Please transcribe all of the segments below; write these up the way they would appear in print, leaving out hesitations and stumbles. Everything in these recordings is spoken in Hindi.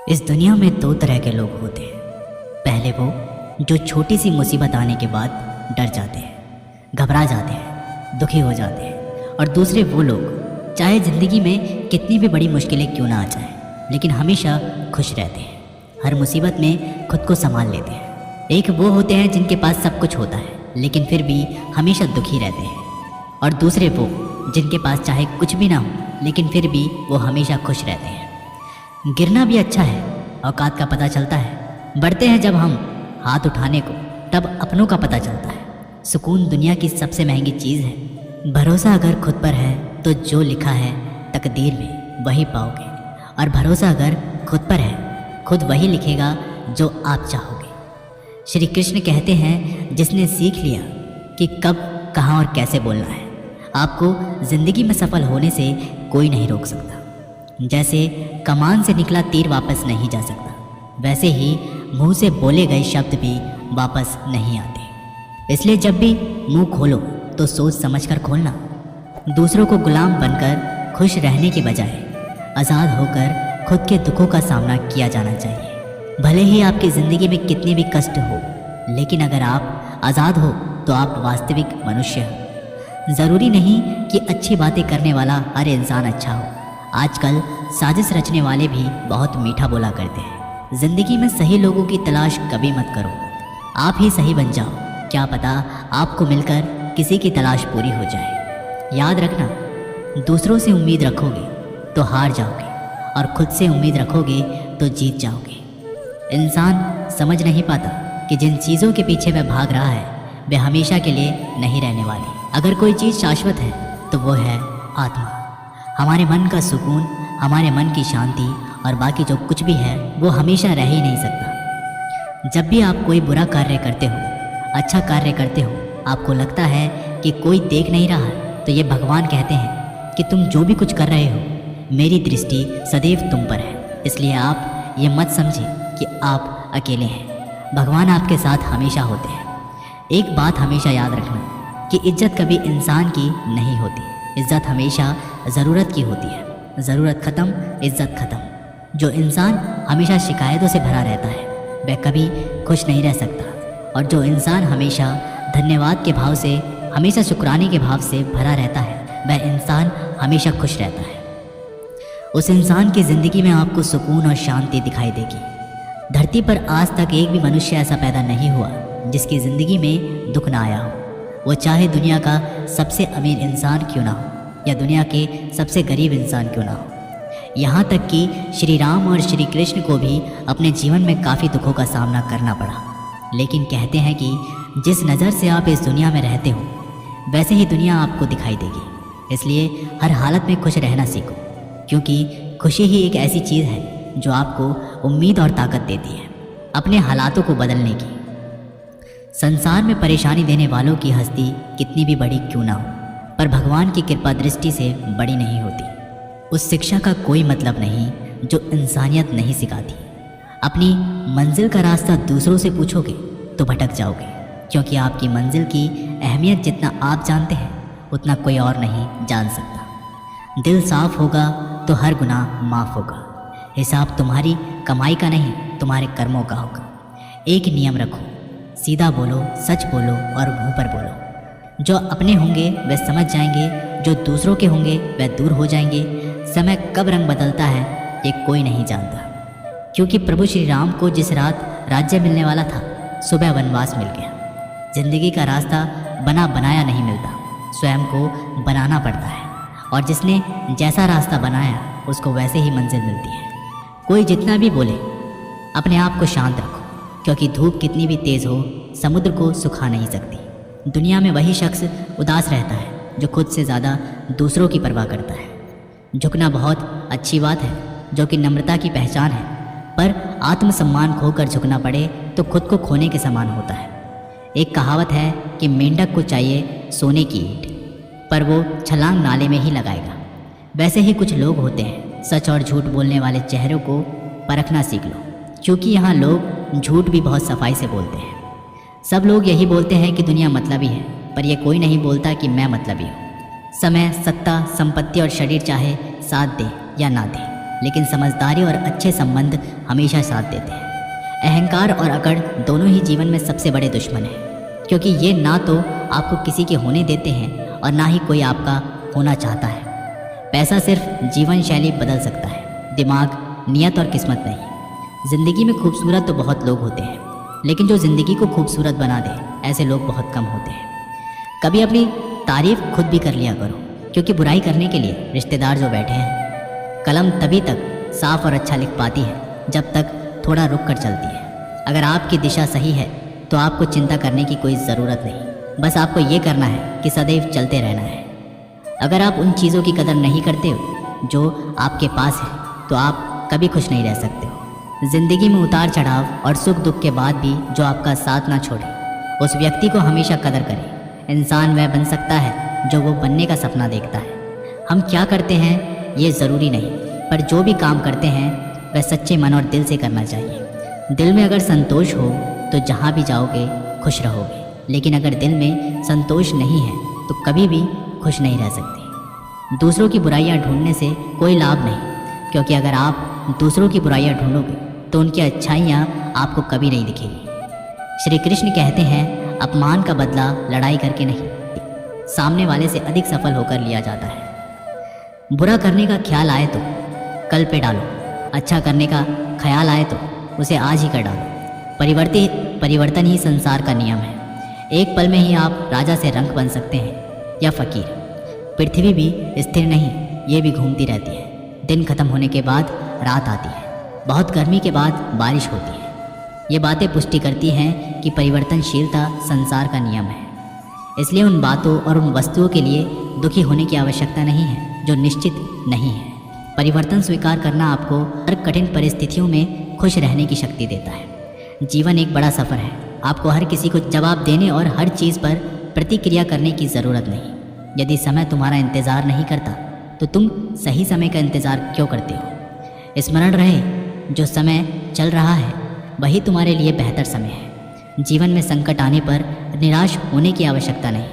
इस दुनिया में दो तरह के लोग होते हैं। पहले वो जो छोटी सी मुसीबत आने के बाद डर जाते हैं, घबरा जाते हैं, दुखी हो जाते हैं। और दूसरे वो लोग चाहे ज़िंदगी में कितनी भी बड़ी मुश्किलें क्यों ना आ जाए, लेकिन हमेशा खुश रहते हैं, हर मुसीबत में खुद को संभाल लेते हैं। एक वो होते हैं जिनके पास सब कुछ होता है लेकिन फिर भी हमेशा दुखी रहते हैं। और दूसरे वो जिनके पास चाहे कुछ भी ना हो लेकिन फिर भी वो हमेशा खुश रहते हैं। गिरना भी अच्छा है, औकात का पता चलता है। बढ़ते हैं जब हम हाथ उठाने को, तब अपनों का पता चलता है। सुकून दुनिया की सबसे महंगी चीज़ है। भरोसा अगर खुद पर है तो जो लिखा है तकदीर में वही पाओगे, और भरोसा अगर खुद पर है खुद वही लिखेगा जो आप चाहोगे। श्री कृष्ण कहते हैं, जिसने सीख लिया कि कब, कहाँ और कैसे बोलना है, आपको ज़िंदगी में सफल होने से कोई नहीं रोक सकता। जैसे कमान से निकला तीर वापस नहीं जा सकता, वैसे ही मुंह से बोले गए शब्द भी वापस नहीं आते। इसलिए जब भी मुंह खोलो तो सोच समझकर खोलना। दूसरों को गुलाम बनकर खुश रहने के बजाय आज़ाद होकर खुद के दुखों का सामना किया जाना चाहिए। भले ही आपकी ज़िंदगी में कितने भी कष्ट हो, लेकिन अगर आप आज़ाद हो तो आप वास्तविक मनुष्य हो। ज़रूरी नहीं कि अच्छी बातें करने वाला हर इंसान अच्छा हो। आजकल साजिश रचने वाले भी बहुत मीठा बोला करते हैं। ज़िंदगी में सही लोगों की तलाश कभी मत करो, आप ही सही बन जाओ। क्या पता आपको मिलकर किसी की तलाश पूरी हो जाए। याद रखना, दूसरों से उम्मीद रखोगे तो हार जाओगे, और खुद से उम्मीद रखोगे तो जीत जाओगे। इंसान समझ नहीं पाता कि जिन चीज़ों के पीछे वह भाग रहा है वे हमेशा के लिए नहीं रहने वाली। अगर कोई चीज़ शाश्वत है तो वो है आत्मा। हमारे मन का सुकून, हमारे मन की शांति, और बाकी जो कुछ भी है वो हमेशा रह ही नहीं सकता। जब भी आप कोई बुरा कार्य करते हो, अच्छा कार्य करते हो, आपको लगता है कि कोई देख नहीं रहा, तो ये भगवान कहते हैं कि तुम जो भी कुछ कर रहे हो, मेरी दृष्टि सदैव तुम पर है। इसलिए आप ये मत समझें कि आप अकेले हैं, भगवान आपके साथ हमेशा होते हैं। एक बात हमेशा याद रखना कि इज्जत कभी इंसान की नहीं होती, इज्जत हमेशा ज़रूरत की होती है। ज़रूरत ख़त्म, इज्जत ख़त्म। जो इंसान हमेशा शिकायतों से भरा रहता है वह कभी खुश नहीं रह सकता, और जो इंसान हमेशा धन्यवाद के भाव से, हमेशा शुक्राने के भाव से भरा रहता है, वह इंसान हमेशा खुश रहता है। उस इंसान की ज़िंदगी में आपको सुकून और शांति दिखाई देगी। धरती पर आज तक एक भी मनुष्य ऐसा पैदा नहीं हुआ जिसकी ज़िंदगी में दुख ना आया हो। वो चाहे दुनिया का सबसे अमीर इंसान क्यों ना हो या दुनिया के सबसे गरीब इंसान क्यों ना हो। यहाँ तक कि श्री राम और श्री कृष्ण को भी अपने जीवन में काफ़ी दुखों का सामना करना पड़ा। लेकिन कहते हैं कि जिस नज़र से आप इस दुनिया में रहते हो वैसे ही दुनिया आपको दिखाई देगी। इसलिए हर हालत में खुश रहना सीखो, क्योंकि खुशी ही एक ऐसी चीज़ है जो आपको उम्मीद और ताकत देती है अपने हालातों को बदलने की। संसार में परेशानी देने वालों की हस्ती कितनी भी बड़ी क्यों ना हो, पर भगवान की कृपा दृष्टि से बड़ी नहीं होती। उस शिक्षा का कोई मतलब नहीं जो इंसानियत नहीं सिखाती। अपनी मंजिल का रास्ता दूसरों से पूछोगे तो भटक जाओगे, क्योंकि आपकी मंजिल की अहमियत जितना आप जानते हैं उतना कोई और नहीं जान सकता। दिल साफ होगा तो हर गुनाह माफ़ होगा। हिसाब तुम्हारी कमाई का नहीं, तुम्हारे कर्मों का होगा। एक नियम रखो, सीधा बोलो, सच बोलो और मुंह पर बोलो। जो अपने होंगे वे समझ जाएंगे, जो दूसरों के होंगे वे दूर हो जाएंगे। समय कब रंग बदलता है ये कोई नहीं जानता, क्योंकि प्रभु श्री राम को जिस रात राज्य मिलने वाला था, सुबह वनवास मिल गया। जिंदगी का रास्ता बना बनाया नहीं मिलता, स्वयं को बनाना पड़ता है, और जिसने जैसा रास्ता बनाया उसको वैसे ही मंजिल मिलती है। कोई जितना भी बोले, अपने आप को शांत रखो, क्योंकि धूप कितनी भी तेज़ हो समुद्र को सुखा नहीं सकती। दुनिया में वही शख्स उदास रहता है जो खुद से ज़्यादा दूसरों की परवाह करता है। झुकना बहुत अच्छी बात है, जो कि नम्रता की पहचान है, पर आत्मसम्मान खोकर झुकना पड़े तो खुद को खोने के समान होता है। एक कहावत है कि मेंढक को चाहिए सोने की ईंट, पर वो छलांग नाले में ही लगाएगा। वैसे ही कुछ लोग होते हैं, सच और झूठ बोलने वाले चेहरों को परखना सीख लो, क्योंकि यहाँ लोग झूठ भी बहुत सफाई से बोलते हैं। सब लोग यही बोलते हैं कि दुनिया मतलबी है, पर यह कोई नहीं बोलता कि मैं मतलबी हूँ। समय, सत्ता, संपत्ति और शरीर चाहे साथ दे या ना दे, लेकिन समझदारी और अच्छे संबंध हमेशा साथ देते हैं। अहंकार और अकड़ दोनों ही जीवन में सबसे बड़े दुश्मन हैं, क्योंकि ये ना तो आपको किसी के होने देते हैं और ना ही कोई आपका होना चाहता है। पैसा सिर्फ जीवन शैली बदल सकता है, दिमाग, नियत और किस्मत नहीं। ज़िंदगी में खूबसूरत तो बहुत लोग होते हैं, लेकिन जो ज़िंदगी को खूबसूरत बना दे ऐसे लोग बहुत कम होते हैं। कभी अपनी तारीफ खुद भी कर लिया करो, क्योंकि बुराई करने के लिए रिश्तेदार जो बैठे हैं। कलम तभी तक साफ और अच्छा लिख पाती है जब तक थोड़ा रुक कर चलती है। अगर आपकी दिशा सही है तो आपको चिंता करने की कोई ज़रूरत नहीं, बस आपको ये करना है कि सदैव चलते रहना है। अगर आप उन चीज़ों की कदर नहीं करते हो जो आपके पास है तो आप कभी खुश नहीं रह सकते हो। ज़िंदगी में उतार चढ़ाव और सुख दुख के बाद भी जो आपका साथ ना छोड़े, उस व्यक्ति को हमेशा कदर करें। इंसान वह बन सकता है जो वो बनने का सपना देखता है। हम क्या करते हैं ये ज़रूरी नहीं, पर जो भी काम करते हैं वह सच्चे मन और दिल से करना चाहिए। दिल में अगर संतोष हो तो जहाँ भी जाओगे खुश रहोगे, लेकिन अगर दिल में संतोष नहीं है तो कभी भी खुश नहीं रह सकते। दूसरों की बुराइयाँ ढूंढने से कोई लाभ नहीं, क्योंकि अगर आप दूसरों की बुराइयाँ ढूंढोगे तो उनकी अच्छाइयाँ आपको कभी नहीं दिखेगी। श्री कृष्ण कहते हैं, अपमान का बदला लड़ाई करके नहीं, सामने वाले से अधिक सफल होकर लिया जाता है। बुरा करने का ख्याल आए तो कल पे डालो, अच्छा करने का ख्याल आए तो उसे आज ही कर डालो। परिवर्तन ही संसार का नियम है। एक पल में ही आप राजा से रंक बन सकते हैं या फकीर। पृथ्वी भी स्थिर नहीं, ये भी घूमती रहती है। दिन खत्म होने के बाद रात आती है, बहुत गर्मी के बाद बारिश होती है। ये बातें पुष्टि करती हैं कि परिवर्तनशीलता संसार का नियम है। इसलिए उन बातों और उन वस्तुओं के लिए दुखी होने की आवश्यकता नहीं है जो निश्चित नहीं है। परिवर्तन स्वीकार करना आपको हर कठिन परिस्थितियों में खुश रहने की शक्ति देता है। जीवन एक बड़ा सफ़र है, आपको हर किसी को जवाब देने और हर चीज़ पर प्रतिक्रिया करने की ज़रूरत नहीं। यदि समय तुम्हारा इंतज़ार नहीं करता तो तुम सही समय का इंतज़ार क्यों करते हो। स्मरण रहे, जो समय चल रहा है वही तुम्हारे लिए बेहतर समय है। जीवन में संकट आने पर निराश होने की आवश्यकता नहीं,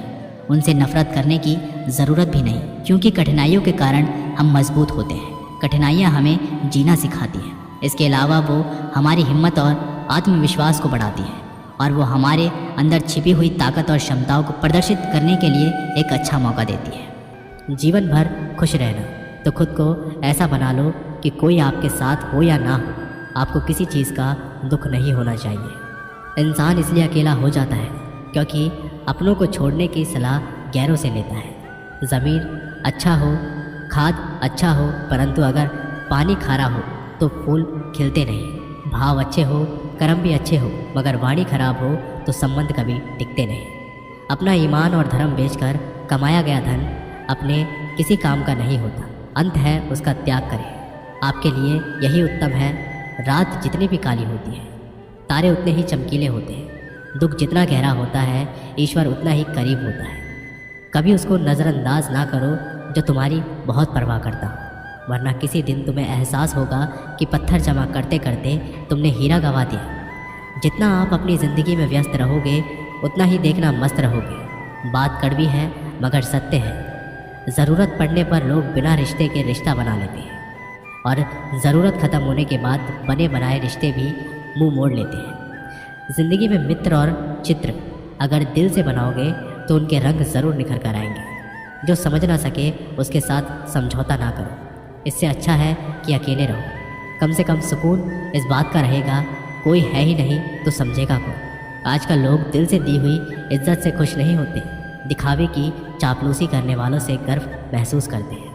उनसे नफरत करने की ज़रूरत भी नहीं, क्योंकि कठिनाइयों के कारण हम मजबूत होते हैं। कठिनाइयाँ हमें जीना सिखाती हैं। इसके अलावा वो हमारी हिम्मत और आत्मविश्वास को बढ़ाती है, और वो हमारे अंदर छिपी हुई ताकत और क्षमताओं को प्रदर्शित करने के लिए एक अच्छा मौका देती है। जीवन भर खुश रहना तो खुद को ऐसा बना लो कि कोई आपके साथ हो या ना हो, आपको किसी चीज़ का दुख नहीं होना चाहिए। इंसान इसलिए अकेला हो जाता है क्योंकि अपनों को छोड़ने की सलाह गैरों से लेता है। ज़मीन अच्छा हो, खाद अच्छा हो, परंतु अगर पानी खारा हो तो फूल खिलते नहीं। भाव अच्छे हो, कर्म भी अच्छे हो, मगर वाणी खराब हो तो संबंध कभी टिकते नहीं। अपना ईमान और धर्म बेचकर कमाया गया धन अपने किसी काम का नहीं होता, अंत है उसका त्याग करें। आपके लिए यही उत्तम है। रात जितनी भी काली होती है, तारे उतने ही चमकीले होते हैं। दुख जितना गहरा होता है, ईश्वर उतना ही करीब होता है। कभी उसको नज़रअंदाज ना करो जो तुम्हारी बहुत परवाह करता हो, वरना किसी दिन तुम्हें एहसास होगा कि पत्थर जमा करते करते तुमने हीरा गंवा दिया। जितना आप अपनी ज़िंदगी में व्यस्त रहोगे उतना ही देखना मस्त रहोगे। बात कड़वी है मगर सत्य है। ज़रूरत पड़ने पर लोग बिना रिश्ते के रिश्ता बना लेते हैं, और ज़रूरत ख़त्म होने के बाद बने बनाए रिश्ते भी मुंह मोड़ लेते हैं। ज़िंदगी में मित्र और चित्र अगर दिल से बनाओगे तो उनके रंग ज़रूर निखर कर आएंगे। जो समझ ना सके उसके साथ समझौता ना करो। इससे अच्छा है कि अकेले रहो। कम से कम सुकून इस बात का रहेगा, कोई है ही नहीं तो समझेगा कौन। आजकल लोग दिल से दी हुई इज्जत से खुश नहीं होते, दिखावे की चापलूसी करने वालों से गर्व महसूस करते हैं।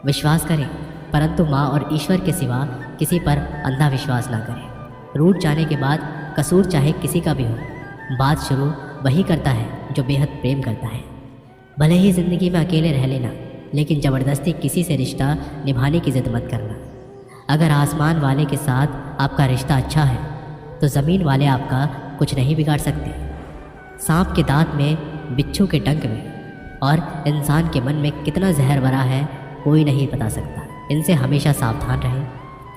विश्वास करें, परंतु माँ और ईश्वर के सिवा किसी पर अंधा विश्वास ना करें। रूठ जाने के बाद कसूर चाहे किसी का भी हो, बात शुरू वही करता है जो बेहद प्रेम करता है। भले ही ज़िंदगी में अकेले रह लेना, लेकिन ज़बरदस्ती किसी से रिश्ता निभाने की ज़िद मत करना। अगर आसमान वाले के साथ आपका रिश्ता अच्छा है तो ज़मीन वाले आपका कुछ नहीं बिगाड़ सकते। सांप के दांत में, बिच्छू के डंक में और इंसान के मन में कितना जहर भरा है कोई नहीं बता सकता। इनसे हमेशा सावधान रहें।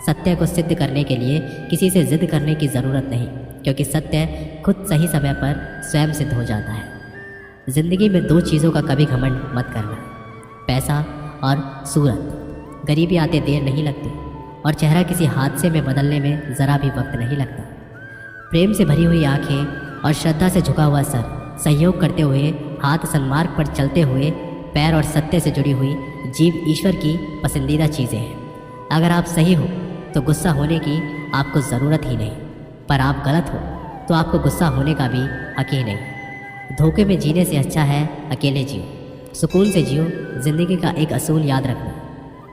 सत्य को सिद्ध करने के लिए किसी से ज़िद करने की ज़रूरत नहीं, क्योंकि सत्य खुद सही समय पर स्वयं सिद्ध हो जाता है। ज़िंदगी में दो चीज़ों का कभी घमंड मत करना, पैसा और सूरत। गरीबी आते देर नहीं लगती, और चेहरा किसी हादसे में बदलने में ज़रा भी वक्त नहीं लगता। प्रेम से भरी हुई आंखें और श्रद्धा से झुका हुआ सर, सहयोग करते हुए हाथ सन्मार्ग पर चलते हुए पैर और सत्य से जुड़ी हुई जीव ईश्वर की पसंदीदा चीज़ें हैं। अगर आप सही हो तो गुस्सा होने की आपको ज़रूरत ही नहीं, पर आप गलत हो तो आपको गुस्सा होने का भी हक ही नहीं। धोखे में जीने से अच्छा है अकेले जियो, सुकून से जियो। ज़िंदगी का एक असूल याद रखना,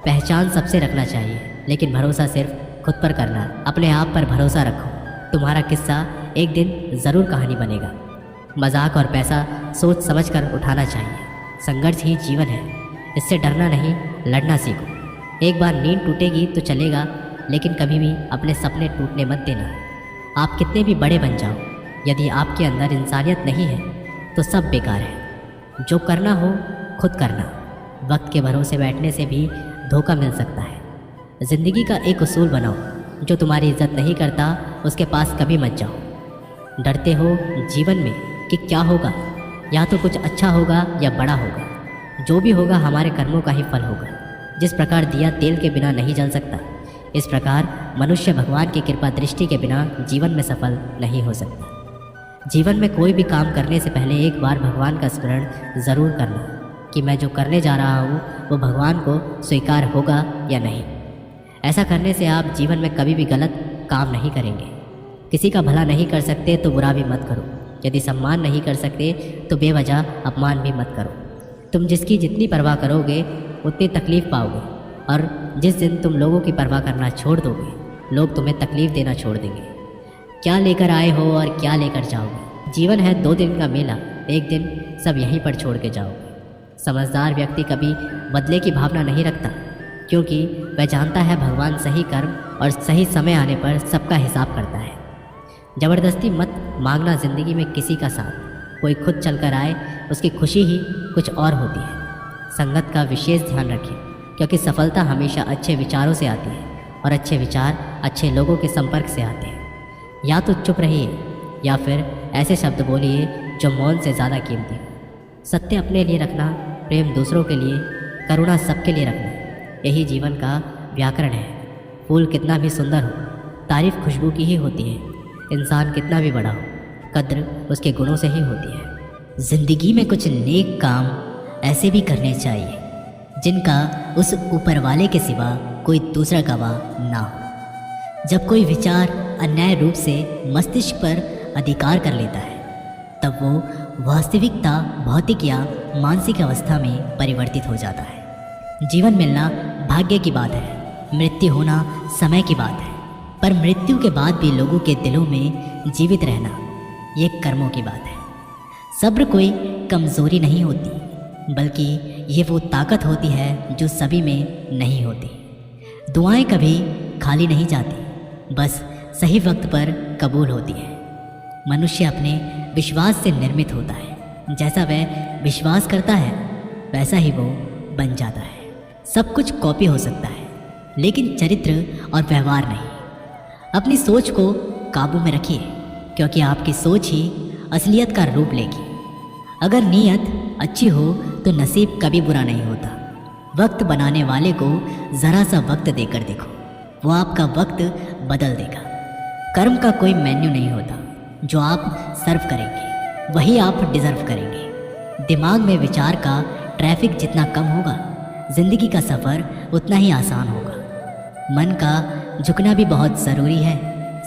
पहचान सबसे रखना चाहिए, लेकिन भरोसा सिर्फ खुद पर करना। अपने आप पर भरोसा रखो, तुम्हारा किस्सा एक दिन ज़रूर कहानी बनेगा। मजाक और पैसा सोच समझ कर उठाना चाहिए। संघर्ष ही जीवन है, इससे डरना नहीं, लड़ना सीखो। एक बार नींद टूटेगी तो चलेगा, लेकिन कभी भी अपने सपने टूटने मत देना। आप कितने भी बड़े बन जाओ, यदि आपके अंदर इंसानियत नहीं है तो सब बेकार है। जो करना हो खुद करना। वक्त के भरोसे बैठने से भी धोखा मिल सकता है। ज़िंदगी का एक उसूल बनाओ, जो तुम्हारी इज्जत नहीं करता उसके पास कभी मत जाओ। डरते हो जीवन में कि क्या होगा, या तो कुछ अच्छा होगा या बड़ा होगा। जो भी होगा हमारे कर्मों का ही फल होगा। जिस प्रकार दिया तेल के बिना नहीं जल सकता, इस प्रकार मनुष्य भगवान की कृपा दृष्टि के बिना जीवन में सफल नहीं हो सकता। जीवन में कोई भी काम करने से पहले एक बार भगवान का स्मरण ज़रूर करना कि मैं जो करने जा रहा हूँ वो भगवान को स्वीकार होगा या नहीं। ऐसा करने से आप जीवन में कभी भी गलत काम नहीं करेंगे। किसी का भला नहीं कर सकते तो बुरा भी मत करो। यदि सम्मान नहीं कर सकते तो बेवजह अपमान भी मत करो। तुम जिसकी जितनी परवाह करोगे उतनी तकलीफ़ पाओगे, और जिस दिन तुम लोगों की परवाह करना छोड़ दोगे, लोग तुम्हें तकलीफ़ देना छोड़ देंगे। क्या लेकर आए हो और क्या लेकर जाओगे? जीवन है 2 दिन का मेला, एक दिन सब यहीं पर छोड़ के जाओगे। समझदार व्यक्ति कभी बदले की भावना नहीं रखता, क्योंकि वह जानता है भगवान सही कर्म और सही समय आने पर सबका हिसाब करता है। ज़बरदस्ती मत मांगना ज़िंदगी में किसी का साथ। कोई खुद चलकर आए, उसकी खुशी ही कुछ और होती है। संगत का विशेष ध्यान रखें, क्योंकि सफलता हमेशा अच्छे विचारों से आती है, और अच्छे विचार अच्छे लोगों के संपर्क से आते हैं। या तो चुप रहिए या फिर ऐसे शब्द बोलिए जो मौन से ज़्यादा कीमती हो। सत्य अपने लिए रखना, प्रेम दूसरों के लिए, करुणा सबके लिए रखना, यही जीवन का व्याकरण है। फूल कितना भी सुंदर हो, तारीफ खुशबू की ही होती है। इंसान कितना भी बड़ा हो, कद्र उसके गुणों से ही होती है। ज़िंदगी में कुछ नेक काम ऐसे भी करने चाहिए जिनका उस ऊपर वाले के सिवा कोई दूसरा गवाह ना हो। जब कोई विचार अन्याय रूप से मस्तिष्क पर अधिकार कर लेता है, तब वो वास्तविकता भौतिक या मानसिक अवस्था में परिवर्तित हो जाता है। जीवन मिलना भाग्य की बात है, मृत्यु होना समय की बात है, पर मृत्यु के बाद भी लोगों के दिलों में जीवित रहना ये कर्मों की बात है। सब्र कोई कमज़ोरी नहीं होती, बल्कि ये वो ताकत होती है जो सभी में नहीं होती। दुआएं कभी खाली नहीं जाती, बस सही वक्त पर कबूल होती है। मनुष्य अपने विश्वास से निर्मित होता है। जैसा वह विश्वास करता है वैसा ही वो बन जाता है। सब कुछ कॉपी हो सकता है, लेकिन चरित्र और व्यवहार नहीं। अपनी सोच को काबू में रखिए, क्योंकि आपकी सोच ही असलियत का रूप लेगी। अगर नीयत अच्छी हो तो नसीब कभी बुरा नहीं होता। वक्त बनाने वाले को ज़रा सा वक्त देकर देखो, वो आपका वक्त बदल देगा। कर्म का कोई मेन्यू नहीं होता, जो आप सर्व करेंगे वही आप डिज़र्व करेंगे। दिमाग में विचार का ट्रैफिक जितना कम होगा, ज़िंदगी का सफ़र उतना ही आसान होगा। मन का झुकना भी बहुत ज़रूरी है।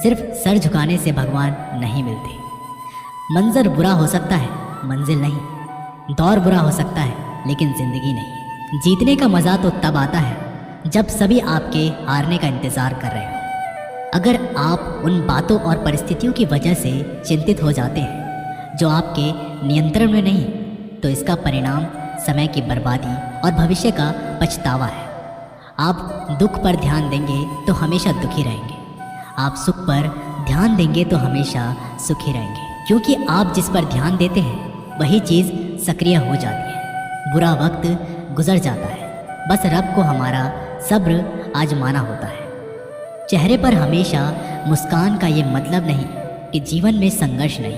सिर्फ सर झुकाने से भगवान नहीं मिलते। मंजर बुरा हो सकता है, मंजिल नहीं। दौर बुरा हो सकता है, लेकिन ज़िंदगी नहीं। जीतने का मज़ा तो तब आता है जब सभी आपके हारने का इंतज़ार कर रहे हो। अगर आप उन बातों और परिस्थितियों की वजह से चिंतित हो जाते हैं जो आपके नियंत्रण में नहीं, तो इसका परिणाम समय की बर्बादी और भविष्य का पछतावा है। आप दुख पर ध्यान देंगे तो हमेशा दुखी रहेंगे। आप सुख पर ध्यान देंगे तो हमेशा सुखी रहेंगे, क्योंकि आप जिस पर ध्यान देते हैं वही चीज़ सक्रिय हो जाती है। बुरा वक्त गुजर जाता है, बस रब को हमारा सब्र आजमाना होता है। चेहरे पर हमेशा मुस्कान का ये मतलब नहीं कि जीवन में संघर्ष नहीं,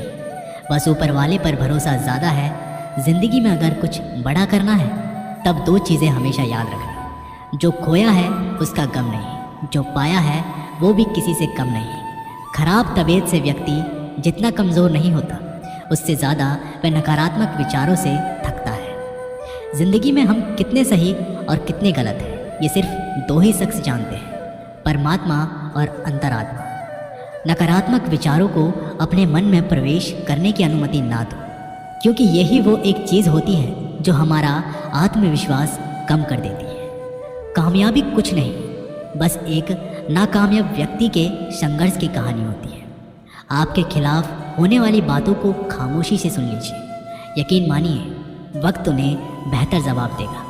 बस ऊपर वाले पर भरोसा ज़्यादा है। ज़िंदगी में अगर कुछ बड़ा करना है तब 2 चीज़ें हमेशा याद रखना, जो खोया है उसका गम नहीं, जो पाया है वो भी किसी से कम नहीं। खराब तबीयत से व्यक्ति जितना कमज़ोर नहीं होता, उससे ज़्यादा वह नकारात्मक विचारों से थकता है। ज़िंदगी में हम कितने सही और कितने गलत हैं, ये सिर्फ दो ही शख्स जानते हैं, परमात्मा और अंतरात्मा। नकारात्मक विचारों को अपने मन में प्रवेश करने की अनुमति ना दो, क्योंकि यही वो एक चीज़ होती है जो हमारा आत्मविश्वास कम कर देती है। कामयाबी कुछ नहीं, बस एक नाकामयाब व्यक्ति के संघर्ष की कहानी होती है। आपके खिलाफ होने वाली बातों को खामोशी से सुन लीजिए। यकीन मानिए, वक्त उन्हें बेहतर जवाब देगा।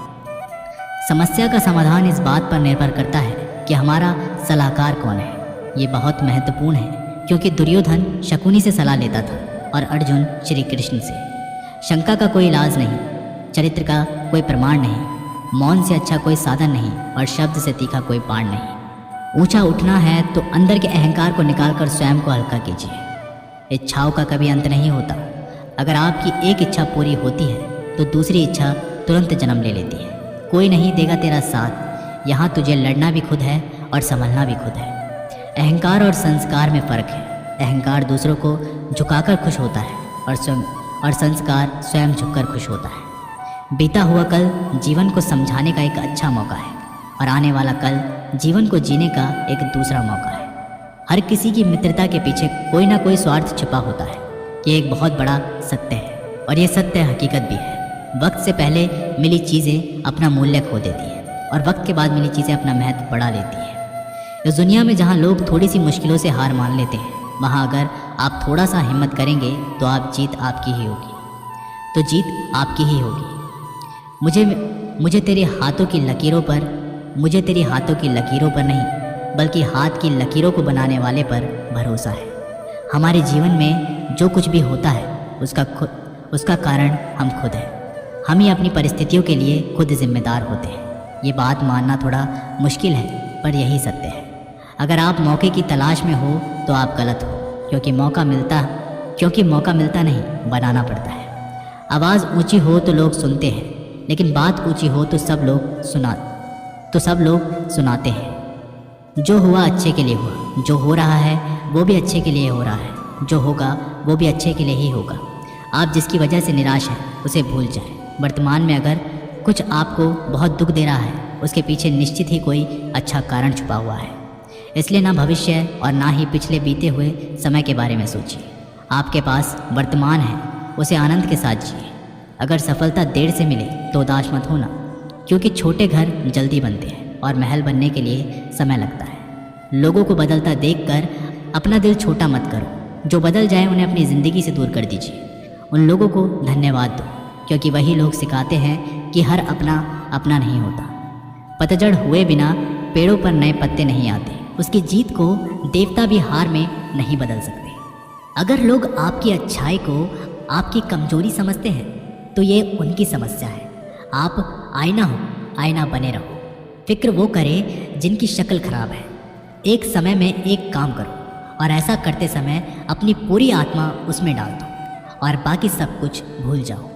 समस्या का समाधान इस बात पर निर्भर करता है कि हमारा सलाहकार कौन है। ये बहुत महत्वपूर्ण है, क्योंकि दुर्योधन शकुनी से सलाह लेता था और अर्जुन श्री कृष्ण से। शंका का कोई इलाज नहीं, चरित्र का कोई प्रमाण नहीं, मौन से अच्छा कोई साधन नहीं और शब्द से तीखा कोई बाण नहीं। ऊंचा उठना है तो अंदर के अहंकार को निकालकर स्वयं को हल्का कीजिए। इच्छाओं का कभी अंत नहीं होता। अगर आपकी एक इच्छा पूरी होती है तो दूसरी इच्छा तुरंत जन्म ले लेती है। कोई नहीं देगा तेरा साथ, यहाँ तुझे लड़ना भी खुद है और संभलना भी खुद है। अहंकार और संस्कार में फ़र्क है। अहंकार दूसरों को झुकाकर खुश होता है और संस्कार स्वयं झुककर खुश होता है। बीता हुआ कल जीवन को समझाने का एक अच्छा मौका है और आने वाला कल जीवन को जीने का एक दूसरा मौका है। हर किसी की मित्रता के पीछे कोई ना कोई स्वार्थ छिपा होता है। ये एक बहुत बड़ा सत्य है और ये सत्य हकीकत भी है। वक्त से पहले मिली चीज़ें अपना मूल्य खो देती हैं और वक्त के बाद मिली चीज़ें अपना महत्व बढ़ा लेती हैं। इस दुनिया में जहाँ लोग थोड़ी सी मुश्किलों से हार मान लेते हैं, वहाँ अगर आप थोड़ा सा हिम्मत करेंगे तो जीत आपकी ही होगी। मुझे तेरे हाथों की लकीरों पर नहीं, बल्कि हाथ की लकीरों को बनाने वाले पर भरोसा है। हमारे जीवन में जो कुछ भी होता है उसका कारण हम खुद हैं। हम ही अपनी परिस्थितियों के लिए खुद जिम्मेदार होते हैं। ये बात मानना थोड़ा मुश्किल है, पर यही सत्य है। अगर आप मौके की तलाश में हो तो आप गलत हो, क्योंकि मौका मिलता नहीं, बनाना पड़ता है। आवाज़ ऊंची हो तो लोग सुनते हैं, लेकिन बात ऊंची हो तो सब लोग सुनाते हैं। जो हुआ अच्छे के लिए हुआ, जो हो रहा है वो भी अच्छे के लिए हो रहा है, जो होगा वो भी अच्छे के लिए ही होगा। आप जिसकी वजह से निराश हैं उसे भूल जाएं। वर्तमान में अगर कुछ आपको बहुत दुख दे रहा है, उसके पीछे निश्चित ही कोई अच्छा कारण छुपा हुआ है। इसलिए ना भविष्य और ना ही पिछले बीते हुए समय के बारे में सोचिए। आपके पास वर्तमान है, उसे आनंद के साथ जिए। अगर सफलता देर से मिले तो उदास मत होना, क्योंकि छोटे घर जल्दी बनते हैं और महल बनने के लिए समय लगता है। लोगों को बदलता देखकर अपना दिल छोटा मत करो। जो बदल जाए उन्हें अपनी ज़िंदगी से दूर कर दीजिए। उन लोगों को धन्यवाद दो, क्योंकि वही लोग सिखाते हैं कि हर अपना नहीं होता। पतझड़ हुए बिना पेड़ों पर नए पत्ते नहीं आते। उसकी जीत को देवता भी हार में नहीं बदल सकते। अगर लोग आपकी अच्छाई को आपकी कमजोरी समझते हैं तो ये उनकी समस्या है। आप आईना बने रहो। फिक्र वो करे जिनकी शक्ल खराब है। एक समय में एक काम करो और ऐसा करते समय अपनी पूरी आत्मा उसमें डाल दो और बाकी सब कुछ भूल जाओ।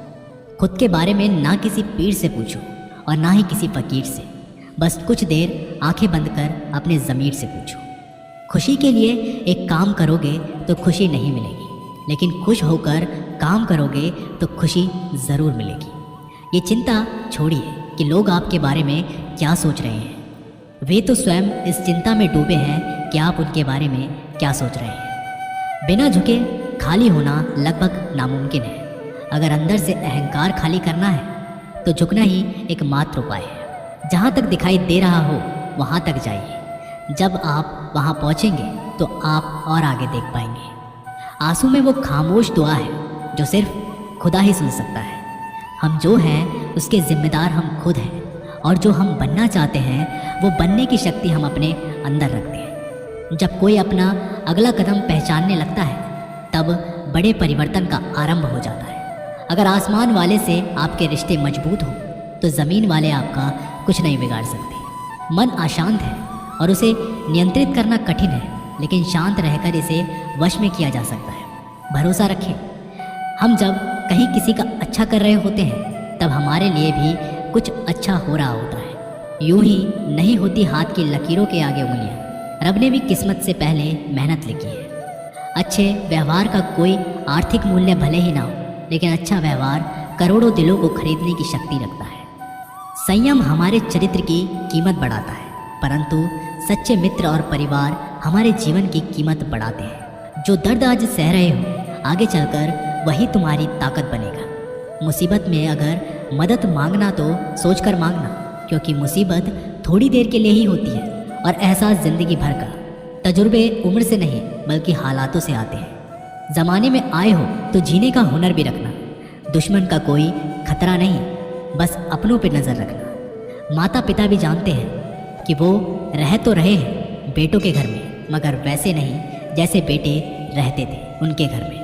खुद के बारे में ना किसी पीर से पूछो और ना ही किसी फकीर से। बस कुछ देर आंखें बंद कर अपने ज़मीर से पूछो। खुशी के लिए एक काम करोगे तो खुशी नहीं मिलेगी, लेकिन खुश होकर काम करोगे तो खुशी ज़रूर मिलेगी। ये चिंता छोड़िए कि लोग आपके बारे में क्या सोच रहे हैं। वे तो स्वयं इस चिंता में डूबे हैं कि आप उनके बारे में क्या सोच रहे हैं। बिना झुके खाली होना लगभग नामुमकिन है। अगर अंदर से अहंकार खाली करना है तो झुकना ही एकमात्र उपाय है। जहाँ तक दिखाई दे रहा हो वहाँ तक जाइए। जब आप वहाँ पहुँचेंगे तो आप और आगे देख पाएंगे। आंसू में वो खामोश दुआ है जो सिर्फ खुदा ही सुन सकता है। हम जो हैं उसके जिम्मेदार हम खुद हैं, और जो हम बनना चाहते हैं वो बनने की शक्ति हम अपने अंदर रखते हैं। जब कोई अपना अगला कदम पहचानने लगता है तब बड़े परिवर्तन का आरंभ हो जाता है। अगर आसमान वाले से आपके रिश्ते मजबूत हो तो ज़मीन वाले आपका कुछ नहीं बिगाड़ सकते। मन अशांत है और उसे नियंत्रित करना कठिन है, लेकिन शांत रहकर इसे वश में किया जा सकता है। भरोसा रखें, हम जब कहीं किसी का अच्छा कर रहे होते हैं तब हमारे लिए भी कुछ अच्छा हो रहा होता है। यूं ही नहीं होती हाथ की लकीरों के आगे उंगलियां। रब ने भी किस्मत से पहले मेहनत लिखी है। अच्छे व्यवहार का कोई आर्थिक मूल्य भले ही ना हो, लेकिन अच्छा व्यवहार करोड़ों दिलों को खरीदने की शक्ति रखता है। संयम हमारे चरित्र की कीमत बढ़ाता है, परंतु सच्चे मित्र और परिवार हमारे जीवन की कीमत बढ़ाते हैं। जो दर्द आज सह रहे हो, आगे चलकर वही तुम्हारी ताकत बनेगा। मुसीबत में अगर मदद मांगना तो सोचकर मांगना, क्योंकि मुसीबत थोड़ी देर के लिए ही होती है और एहसास ज़िंदगी भर का। तजुर्बे उम्र से नहीं बल्कि हालातों से आते हैं। ज़माने में आए हो तो जीने का हुनर भी रखना। दुश्मन का कोई खतरा नहीं, बस अपनों पे नज़र रखना। माता पिता भी जानते हैं कि वो रह तो रहे हैं बेटों के घर में, मगर वैसे नहीं जैसे बेटे रहते थे उनके घर में।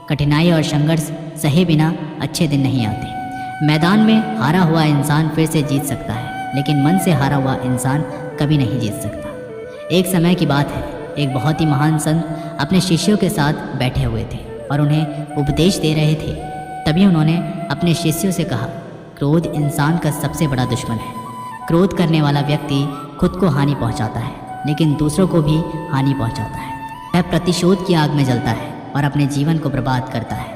कठिनाई और संघर्ष सहे बिना अच्छे दिन नहीं आते। मैदान में हारा हुआ इंसान फिर से जीत सकता है, लेकिन मन से हारा हुआ इंसान कभी नहीं जीत सकता। एक समय की बात है, एक बहुत ही महान संत अपने शिष्यों के साथ बैठे हुए थे और उन्हें उपदेश दे रहे थे। तभी उन्होंने अपने शिष्यों से कहा, क्रोध इंसान का सबसे बड़ा दुश्मन है। क्रोध करने वाला व्यक्ति खुद को हानि पहुंचाता है, लेकिन दूसरों को भी हानि पहुंचाता है। वह प्रतिशोध की आग में जलता है और अपने जीवन को बर्बाद करता है।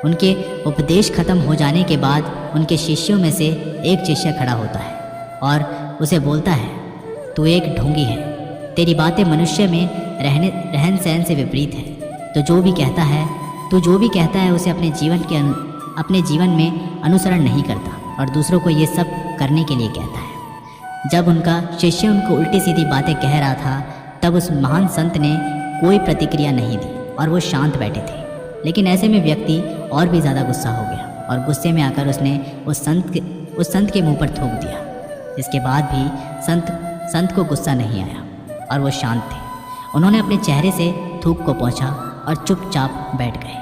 उनके उपदेश खत्म हो जाने के बाद उनके शिष्यों में से एक शिष्य खड़ा होता है और उसे बोलता है, तू एक ढोंगी है, तेरी बातें मनुष्य में रहन सहन से विपरीत है। तो जो भी कहता है उसे अपने जीवन में अनुसरण नहीं करता और दूसरों को ये सब करने के लिए कहता है। जब उनका शिष्य उनको उल्टी सीधी बातें कह रहा था, तब उस महान संत ने कोई प्रतिक्रिया नहीं दी और वो शांत बैठे थे। लेकिन ऐसे में व्यक्ति और भी ज़्यादा गुस्सा हो गया और गुस्से में आकर उसने उस संत के मुंह पर थूक दिया। इसके बाद भी संत को गुस्सा नहीं आया और वो शांत थे। उन्होंने अपने चेहरे से थूक को पोंछा और चुपचाप बैठ गए।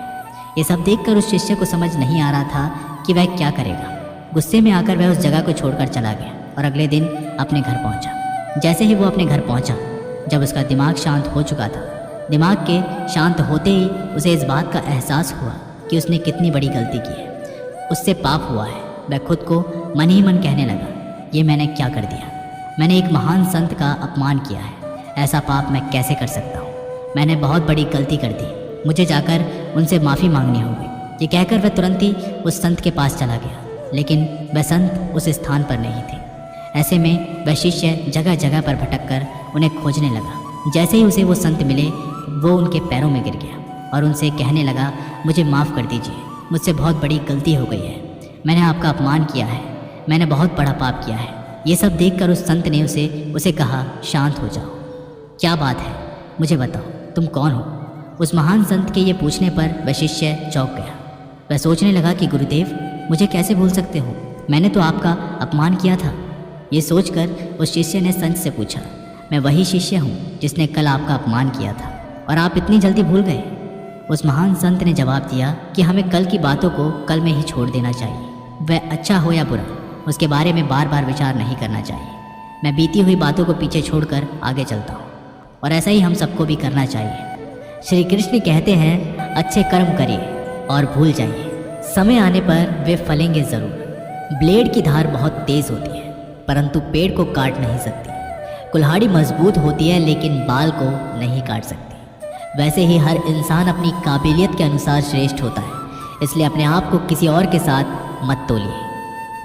ये सब देखकर उस शिष्य को समझ नहीं आ रहा था कि वह क्या करेगा। गुस्से में आकर वह उस जगह को छोड़कर चला गया और अगले दिन अपने घर पहुंचा। जैसे ही वो अपने घर पहुंचा, जब उसका दिमाग शांत हो चुका था, दिमाग के शांत होते ही उसे इस बात का एहसास हुआ कि उसने कितनी बड़ी गलती की है। उससे पाप हुआ है। वह खुद को मन ही मन कहने लगा, ये मैंने क्या कर दिया? मैंने एक महान संत का अपमान किया है। ऐसा पाप मैं कैसे कर सकता हूँ? मैंने बहुत बड़ी गलती कर दी। मुझे जाकर उनसे माफ़ी मांगनी होगी। ये कहकर वह तुरंत ही उस संत के पास चला गया, लेकिन वह संत उस स्थान पर नहीं थे। ऐसे में वह शिष्य जगह जगह पर भटककर उन्हें खोजने लगा। जैसे ही उसे वो संत मिले, वो उनके पैरों में गिर गया और उनसे कहने लगा, मुझे माफ़ कर दीजिए, मुझसे बहुत बड़ी गलती हो गई है। मैंने आपका अपमान किया है, मैंने बहुत बड़ा पाप किया है। ये सब देखकर उस संत ने उसे कहा, शांत हो जाओ, क्या बात है, मुझे बताओ, तुम कौन हो? उस महान संत के ये पूछने पर वह शिष्य चौंक गया। वह सोचने लगा कि गुरुदेव, मुझे कैसे भूल सकते हो? मैंने तो आपका अपमान किया था। ये सोचकर उस शिष्य ने संत से पूछा, मैं वही शिष्य हूँ जिसने कल आपका अपमान किया था और आप इतनी जल्दी भूल गए? उस महान संत ने जवाब दिया कि हमें कल की बातों को कल में ही छोड़ देना चाहिए। वह अच्छा हो या बुरा, उसके बारे में बार बार विचार नहीं करना चाहिए। मैं बीती हुई बातों को पीछे छोड़कर आगे चलता हूँ और ऐसा ही हम सबको भी करना चाहिए। श्री कृष्ण कहते हैं, अच्छे कर्म करिए और भूल जाइए, समय आने पर वे फलेंगे ज़रूर। ब्लेड की धार बहुत तेज़ होती है, परंतु पेड़ को काट नहीं सकती। कुल्हाड़ी मजबूत होती है, लेकिन बाल को नहीं काट सकती। वैसे ही हर इंसान अपनी काबिलियत के अनुसार श्रेष्ठ होता है, इसलिए अपने आप को किसी और के साथ मत तोलिए।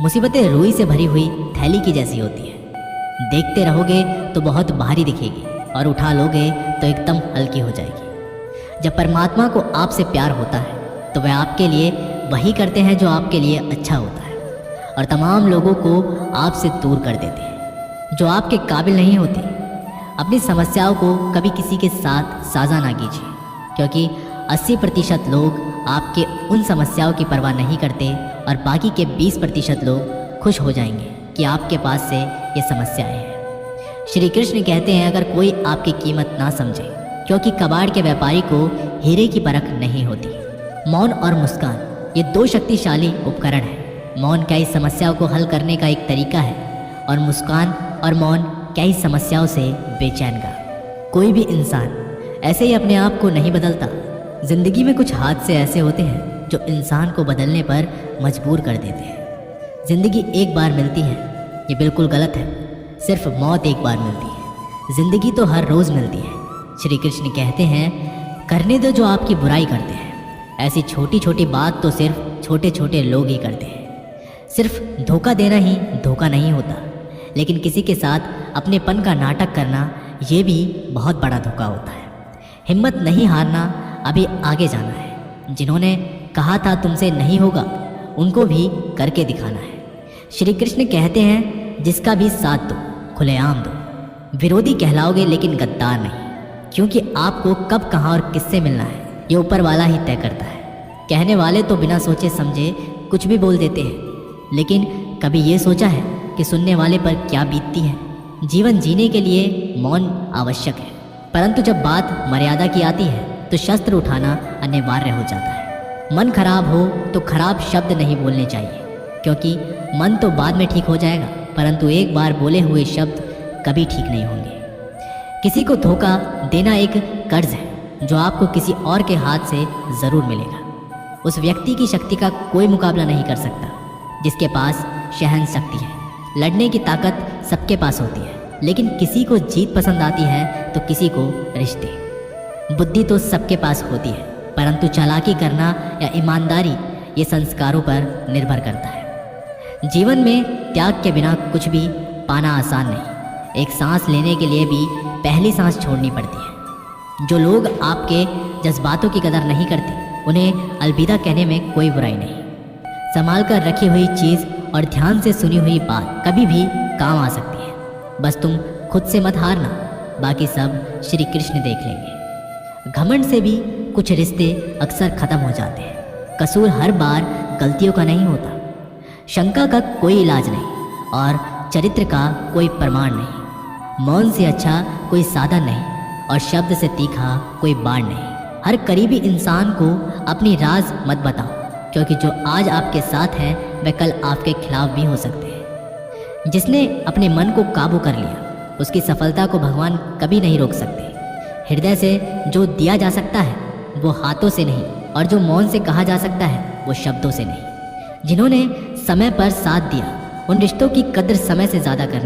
मुसीबतें रुई से भरी हुई थैली की जैसी होती है। देखते रहोगे तो बहुत भारी दिखेगी और उठा लोगे तो एकदम हल्की हो जाएगी। जब परमात्मा को आपसे प्यार होता है तो वह आपके लिए वही करते हैं जो आपके लिए अच्छा होता है, और तमाम लोगों को आपसे दूर कर देते हैं जो आपके काबिल नहीं होते। अपनी समस्याओं को कभी किसी के साथ साझा ना कीजिए, क्योंकि 80% लोग आपके उन समस्याओं की परवाह नहीं करते और बाकी के 20% लोग खुश हो जाएंगे कि आपके पास से ये समस्याएं हैं। श्री कृष्ण कहते हैं, अगर कोई आपकी कीमत ना समझे, क्योंकि कबाड़ के व्यापारी को हीरे की परख नहीं होती। मौन और मुस्कान, ये दो शक्तिशाली उपकरण हैं। मौन कई समस्याओं को हल करने का एक तरीका है और मुस्कान और मौन कई समस्याओं से बेचैन का। कोई भी इंसान ऐसे ही अपने आप को नहीं बदलता। जिंदगी में कुछ हादसे ऐसे होते हैं जो इंसान को बदलने पर मजबूर कर देते हैं। जिंदगी एक बार मिलती है, ये बिल्कुल गलत है। सिर्फ मौत एक बार मिलती है, जिंदगी तो हर रोज़ मिलती है। श्री कृष्ण कहते हैं, करने दो जो आपकी बुराई करते हैं। ऐसी छोटी छोटी बात तो सिर्फ छोटे छोटे लोग ही करते हैं। सिर्फ धोखा देना ही धोखा नहीं होता, लेकिन किसी के साथ अपनेपन का नाटक करना ये भी बहुत बड़ा धोखा होता है। हिम्मत नहीं हारना, अभी आगे जाना है। जिन्होंने कहा था तुमसे नहीं होगा, उनको भी करके दिखाना है। श्री कृष्ण कहते हैं, जिसका भी साथ दो, खुलेआम दो। विरोधी कहलाओगे लेकिन गद्दार नहीं, क्योंकि आपको कब कहाँ और किससे मिलना है ये ऊपर वाला ही तय करता है। कहने वाले तो बिना सोचे समझे कुछ भी बोल देते हैं, लेकिन कभी ये सोचा है कि सुनने वाले पर क्या बीतती है। जीवन जीने के लिए मौन आवश्यक है, परंतु जब बात मर्यादा की आती है तो शस्त्र उठाना अनिवार्य हो जाता है। मन खराब हो तो खराब शब्द नहीं बोलने चाहिए, क्योंकि मन तो बाद में ठीक हो जाएगा, परंतु एक बार बोले हुए शब्द कभी ठीक नहीं होंगे। किसी को धोखा देना एक कर्ज है जो आपको किसी और के हाथ से ज़रूर मिलेगा। उस व्यक्ति की शक्ति का कोई मुकाबला नहीं कर सकता जिसके पास सहन शक्ति है। लड़ने की ताकत सबके पास होती है, लेकिन किसी को जीत पसंद आती है तो किसी को रिश्ते। बुद्धि तो सबके पास होती है, परंतु चालाकी करना या ईमानदारी ये संस्कारों पर निर्भर करता है। जीवन में त्याग के बिना कुछ भी पाना आसान नहीं। एक सांस लेने के लिए भी पहली सांस छोड़नी पड़ती है। जो लोग आपके जज्बातों की कदर नहीं करते, उन्हें अलविदा कहने में कोई बुराई नहीं। संभाल कर रखी हुई चीज़ और ध्यान से सुनी हुई बात कभी भी काम आ सकती है। बस तुम खुद से मत हारना, बाकी सब श्री कृष्ण देख लेंगे। घमंड से भी कुछ रिश्ते अक्सर ख़त्म हो जाते हैं। कसूर हर बार गलतियों का नहीं होता। शंका का कोई इलाज नहीं और चरित्र का कोई प्रमाण नहीं। मौन से अच्छा कोई साधन नहीं और शब्द से तीखा कोई बाण नहीं। हर करीबी इंसान को अपनी राज मत बताओ, क्योंकि जो आज आपके साथ है वह कल आपके खिलाफ भी हो सकते हैं। जिसने अपने मन को काबू कर लिया, उसकी सफलता को भगवान कभी नहीं रोक सकते। हृदय से जो दिया जा सकता है वो हाथों से नहीं, और जो मौन से कहा जा सकता है वो शब्दों से नहीं। जिन्होंने समय पर साथ दिया, उन रिश्तों की कद्र समय से ज़्यादा करनी